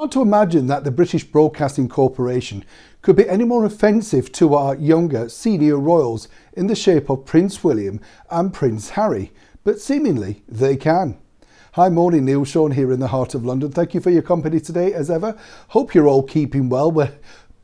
Hard to imagine that the British Broadcasting Corporation could be any more offensive to our younger senior royals in the shape of Prince William and Prince Harry, but seemingly they can. Hi, morning, Neil Sean here in the heart of London. Thank you for your company today as ever. Hope you're all keeping well. We're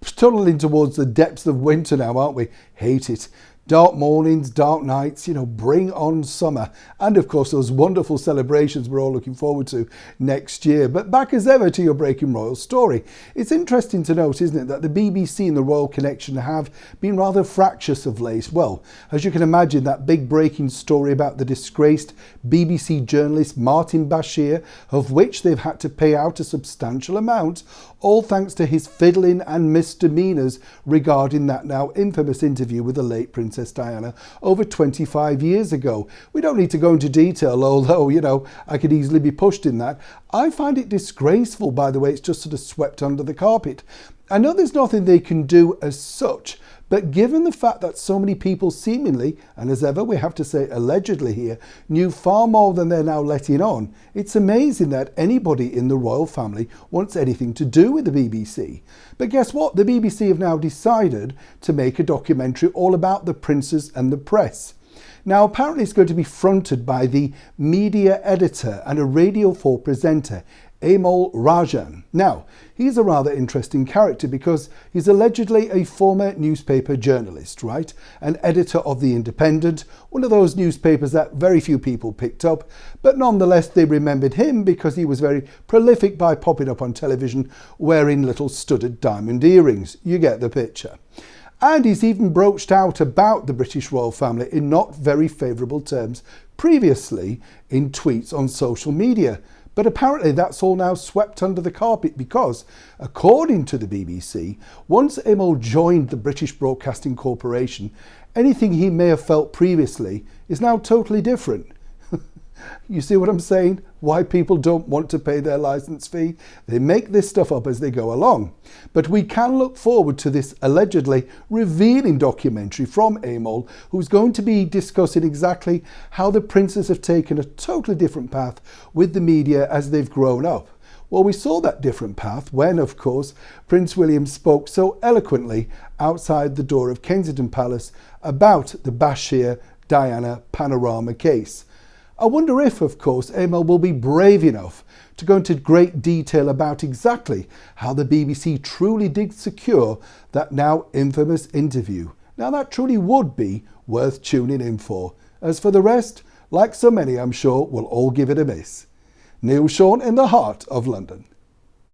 tunneling towards the depths of winter now, aren't we? Hate it. Dark mornings, dark nights, bring on summer. And of course, those wonderful celebrations we're all looking forward to next year. But back as ever to your Breaking Royal story. It's interesting to note, isn't it, that the BBC and the Royal Connection have been rather fractious of late. Well, as you can imagine, that big breaking story about the disgraced BBC journalist Martin Bashir, of which they've had to pay out a substantial amount, all thanks to his fiddling and misdemeanours regarding that now infamous interview with the late Princess Diana over 25 years ago. We don't need to go into detail, although, I could easily be pushed in that. I find it disgraceful, by the way, it's just sort of swept under the carpet. I know there's nothing they can do as such, but given the fact that so many people seemingly, and as ever we have to say allegedly here, knew far more than they're now letting on, it's amazing that anybody in the royal family wants anything to do with the BBC. But guess what? The BBC have now decided to make a documentary all about the princes and the press. Now, apparently it's going to be fronted by the media editor and a Radio 4 presenter, Amol Rajan. Now, he's a rather interesting character because he's allegedly a former newspaper journalist, right? An editor of The Independent, one of those newspapers that very few people picked up, but nonetheless they remembered him because he was very prolific by popping up on television wearing little studded diamond earrings. You get the picture. And he's even broached out about the British royal family in not very favourable terms previously in tweets on social media. But apparently that's all now swept under the carpet because, according to the BBC, once Amol joined the British Broadcasting Corporation, anything he may have felt previously is now totally different. You see what I'm saying? Why people don't want to pay their licence fee? They make this stuff up as they go along. But we can look forward to this allegedly revealing documentary from Amol, who's going to be discussing exactly how the princes have taken a totally different path with the media as they've grown up. Well, we saw that different path when, of course, Prince William spoke so eloquently outside the door of Kensington Palace about the Bashir-Diana panorama case. I wonder if, of course, Amol will be brave enough to go into great detail about exactly how the BBC truly did secure that now infamous interview. Now that truly would be worth tuning in for. As for the rest, like so many I'm sure, we'll all give it a miss. Neil Sean in the heart of London.